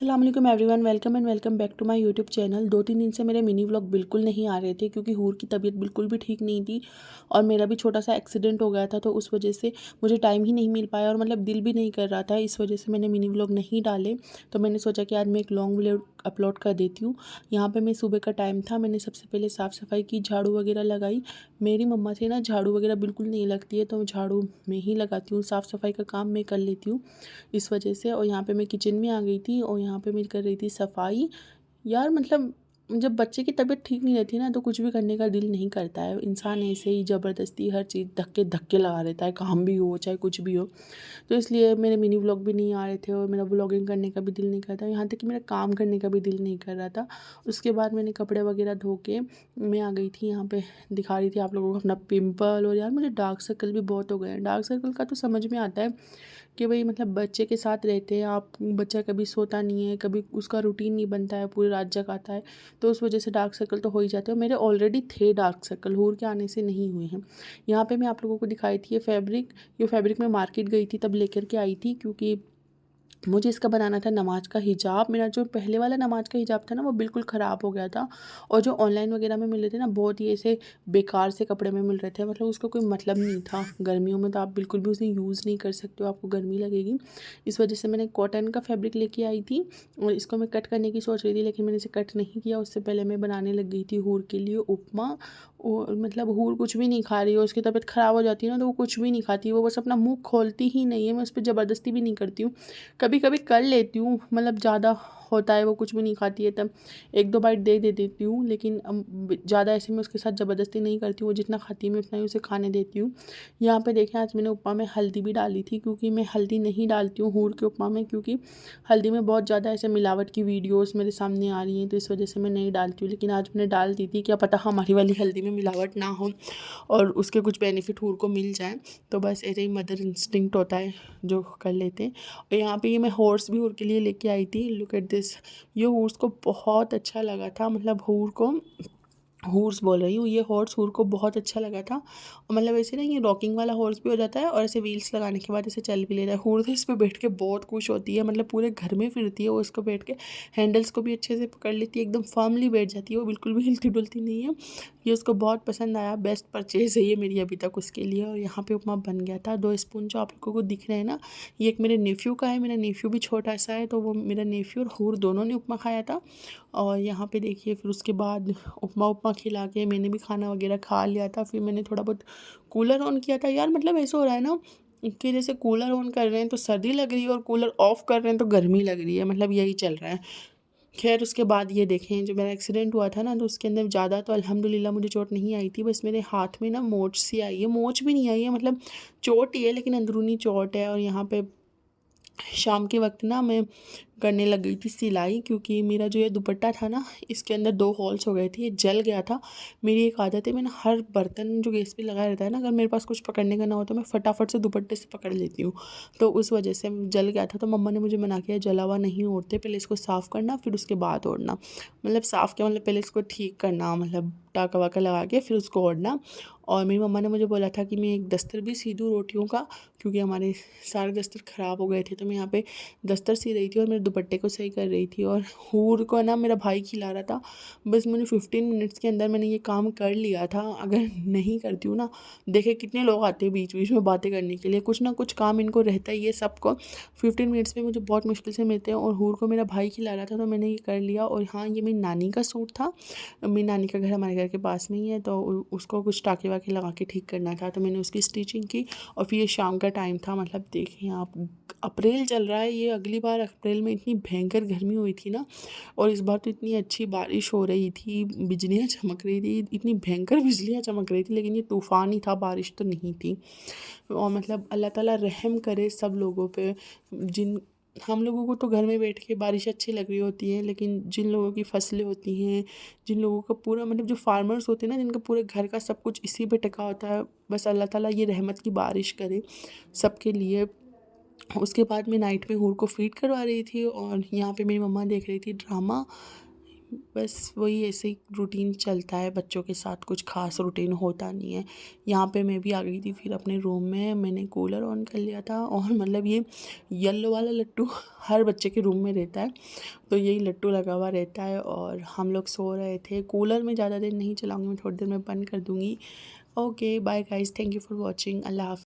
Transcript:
अस्सलाम everyone, welcome and welcome back to my YouTube channel. 2-3 दिन से मेरे मिनी व्लॉग बिल्कुल नहीं आ रहे थे क्योंकि हूर की तबीयत बिल्कुल भी ठीक नहीं थी और मेरा भी छोटा सा एक्सीडेंट हो गया था, तो उस वजह से मुझे टाइम ही नहीं मिल पाया और मतलब दिल भी नहीं कर रहा था। इस वजह से मैंने मिनी व्लॉग नहीं डाले। तो मैंने सोचा कि आज मैं एक लॉन्ग व्लॉग अपलोड कर देती हूँ। यहाँ पर मैं सुबह का टाइम था, मैंने सबसे पहले साफ़ सफाई की, झाड़ू वगैरह लगाई। मेरी मम्मा से ना झाड़ू वगैरह बिल्कुल नहीं लगती है, तो झाड़ू मैं ही लगाती हूँ, साफ़ सफाई का काम मैं कर लेती हूँ इस वजह से। और यहाँ पे मैं किचन में आ गई थी और यहाँ पे मैं कर रही थी सफाई। यार मतलब जब बच्चे की तबीयत ठीक नहीं रहती ना, तो कुछ भी करने का दिल नहीं करता है। इंसान ऐसे ही ज़बरदस्ती हर चीज़ धक्के धक्के लगा देता है, काम भी हो चाहे कुछ भी हो। तो इसलिए मेरे मिनी व्लॉग भी नहीं आ रहे थे और मेरा व्लॉगिंग करने का भी दिल नहीं करता, यहाँ तक कि मेरा काम करने का भी दिल नहीं कर रहा था। उसके बाद मैंने कपड़े वगैरह धो के मैं आ गई थी यहाँ पे, दिखा रही थी आप लोगों को अपना पिंपल। और यार मुझे डार्क सर्कल भी बहुत हो गए हैं। डार्क सर्कल का तो समझ में आता है कि भाई मतलब बच्चे के साथ रहते हैं आप, बच्चा कभी सोता नहीं है, कभी उसका रूटीन नहीं बनता है, पूरी रात जगाता है, तो उस वजह से डार्क सर्कल तो हो ही जाते हैं। मेरे ऑलरेडी थे डार्क सर्कल, हूर के आने से नहीं हुए हैं। यहाँ पे मैं आप लोगों को दिखाई थी ये फैब्रिक मैं मार्केट गई थी तब लेकर के आई थी, क्योंकि मुझे इसका बनाना था नमाज का हिजाब। मेरा जो पहले वाला नमाज का हिजाब था ना, वो बिल्कुल ख़राब हो गया था। और जो ऑनलाइन वगैरह में मिल रहे थे ना, बहुत ही ऐसे बेकार से कपड़े में मिल रहे थे, मतलब उसका कोई मतलब नहीं था। गर्मियों में तो आप बिल्कुल भी उसे यूज़ नहीं कर सकते हो, आपको गर्मी लगेगी। इस वजह से मैंने कॉटन का फैब्रिक लेके आई थी और इसको मैं कट करने की सोच रही थी, लेकिन मैंने इसे कट नहीं किया। उससे पहले मैं बनाने लग गई थी हूर के लिए उपमा। और मतलब हूर कुछ भी नहीं खा रही है, उसकी तबीयत ख़राब हो जाती है ना, तो वो कुछ भी नहीं खाती, वो बस अपना मुँह खोलती ही नहीं है। मैं उस पर ज़बरदस्ती भी नहीं करती हूँ, कभी कभी कर लेती हूँ, मतलब ज़्यादा होता है वो कुछ भी नहीं खाती है तब 1-2 बाइट दे देती हूँ, लेकिन ज़्यादा ऐसे मैं उसके साथ ज़बरदस्ती नहीं करती हूँ। वो जितना खाती है मैं उतना ही उसे खाने देती हूँ। यहाँ पे देखें, आज मैंने उपमा में हल्दी भी डाली थी, क्योंकि मैं हल्दी नहीं डालती हूँ हूर के उपमा में, क्योंकि हल्दी में बहुत ज़्यादा ऐसे मिलावट की वीडियोज़ मेरे सामने आ रही हैं, तो इस वजह से मैं नहीं डालती हूँ। लेकिन आज मैंने डाल दी थी, क्या पता हमारी वाली हल्दी में मिलावट ना हो और उसके कुछ बेनिफिट हूर को मिल जाए। तो बस ऐसे ही मदर इंस्टिंक्ट होता है जो कर लेते हैं। और यहाँ पे ये मैं हॉर्स भी हूर के लिए लेके आई थी। लुक एट दिस, ये हॉर्स को बहुत अच्छा लगा था, मतलब हूर को, हॉर्स बोल रही हूँ, ये हॉर्स हूर को बहुत अच्छा लगा था। और मतलब ऐसे ना ये रॉकिंग वाला हॉर्स भी हो जाता है और ऐसे व्हील्स लगाने के बाद ऐसे चल भी लेता है। हूर तो इस पर बैठ के बहुत खुश होती है, मतलब पूरे घर में फिरती है वो इसको बैठ के, हैंडल्स को भी अच्छे से पकड़ लेती है, एकदम फर्मली बैठ जाती है, वो बिल्कुल भी हिलती डुलती नहीं है। ये उसको बहुत पसंद आया, बेस्ट परचेज़ है ये मेरी अभी तक उसके लिए। और यहाँ पे उपमा बन गया था। 2 स्पून जो आप लोगों को दिख रहे हैं ना, ये एक मेरे नेफ्यू का है। मेरा नेफ्यू भी छोटा सा है, तो वो मेरा नेफ्यू और हूर दोनों ने उपमा खाया था। और यहाँ पे देखिए, फिर उसके बाद उपमा खिला के मैंने भी खाना वगैरह खा लिया था। फिर मैंने थोड़ा बहुत कूलर ऑन किया था। यार मतलब ऐसा हो रहा है ना कि जैसे कूलर ऑन कर रहे हैं तो सर्दी लग रही है और कूलर ऑफ़ कर रहे हैं तो गर्मी लग रही है, मतलब यही चल रहा है। खैर उसके बाद ये देखें, जो मेरा एक्सीडेंट हुआ था ना, तो उसके अंदर ज़्यादा तो अल्हम्दुलिल्लाह मुझे चोट नहीं आई थी। बस मेरे हाथ में ना मोच सी आई है, मोच भी नहीं आई है, मतलब चोट ही है लेकिन अंदरूनी चोट है। और यहाँ पे शाम के वक्त ना मैं करने लग गई थी सिलाई, क्योंकि मेरा जो ये दुपट्टा था ना, इसके अंदर 2 होल्स हो गए थे, ये जल गया था। मेरी एक आदत है, मैं ना हर बर्तन जो गैस पे लगा रहता है ना, अगर मेरे पास कुछ पकड़ने का ना हो तो मैं फटाफट से दुपट्टे से पकड़ लेती हूँ। तो उस वजह से जल गया था, तो मम्मा ने मुझे मना किया जला हुआ नहीं ओढ़ते, पहले इसको साफ़ करना फिर उसके बाद ओढ़ना। मतलब साफ़ क्या, मतलब पहले इसको ठीक करना, मतलब टाँका वाका लगा के फिर उसको ओढ़ना। और मेरी मम्मा ने मुझे बोला था कि मैं एक दस्तर भी सी दूँ रोटियों का, क्योंकि हमारे सारे दस्तर ख़राब हो गए थे। तो मैं यहाँ पे दस्तर सी रही थी और मेरे दुपट्टे को सही कर रही थी। और हूर को ना मेरा भाई खिला रहा था। बस मैंने 15 मिनट्स के अंदर मैंने ये काम कर लिया था। अगर नहीं करती हूँ ना, देखे कितने लोग आते हैं बीच बीच में बातें करने के लिए, कुछ ना कुछ काम इनको रहता ही है सबको। 15 मिनट्स में मुझे बहुत मुश्किल से मिलते हैं और हूर को मेरा भाई खिला रहा था, तो मैंने ये कर लिया। और हाँ, ये मेरी नानी का सूट था। मेरी नानी का घर हमारे घर के पास में ही है, तो उसको कुछ टाँके वाके लगा के ठीक करना था, तो मैंने उसकी स्टिचिंग की। और फिर ये शाम का टाइम था, मतलब देखिए आप, अप्रैल चल रहा है, ये अगली बार अप्रैल में इतनी भयंकर गर्मी हुई थी ना, और इस बार तो इतनी अच्छी बारिश हो रही थी, बिजलियाँ चमक रही थी, इतनी भयंकर बिजलियाँ चमक रही थी, लेकिन ये तूफ़ान ही था, बारिश तो नहीं थी। और मतलब अल्लाह ताला रहम करे सब लोगों पे। जिन हम लोगों को तो घर में बैठ के बारिश अच्छी लग रही होती है, लेकिन जिन लोगों की फसलें होती हैं, जिन लोगों का पूरा मतलब जो फार्मर्स होते हैं ना, जिनका पूरे घर का सब कुछ इसी पे टिका होता है, बस अल्लाह ताला ये रहमत की बारिश करे सबके लिए। उसके बाद मैं नाइट में हूर को फीड करवा रही थी और यहाँ पे मेरी मम्मा देख रही थी ड्रामा। बस वही ऐसे ही रूटीन चलता है बच्चों के साथ, कुछ ख़ास रूटीन होता नहीं है। यहाँ पे मैं भी आ गई थी फिर अपने रूम में, मैंने कूलर ऑन कर लिया था और मतलब ये येलो वाला लट्टू हर बच्चे के रूम में रहता है, तो यही लट्टू लगा हुआ रहता है और हम लोग सो रहे थे। कूलर में ज़्यादा देर नहीं चलाऊँगी, मैं थोड़ी देर में बंद कर दूँगी। Okay bye guys, thank you for watching. अल्लाह हाफ़िज़।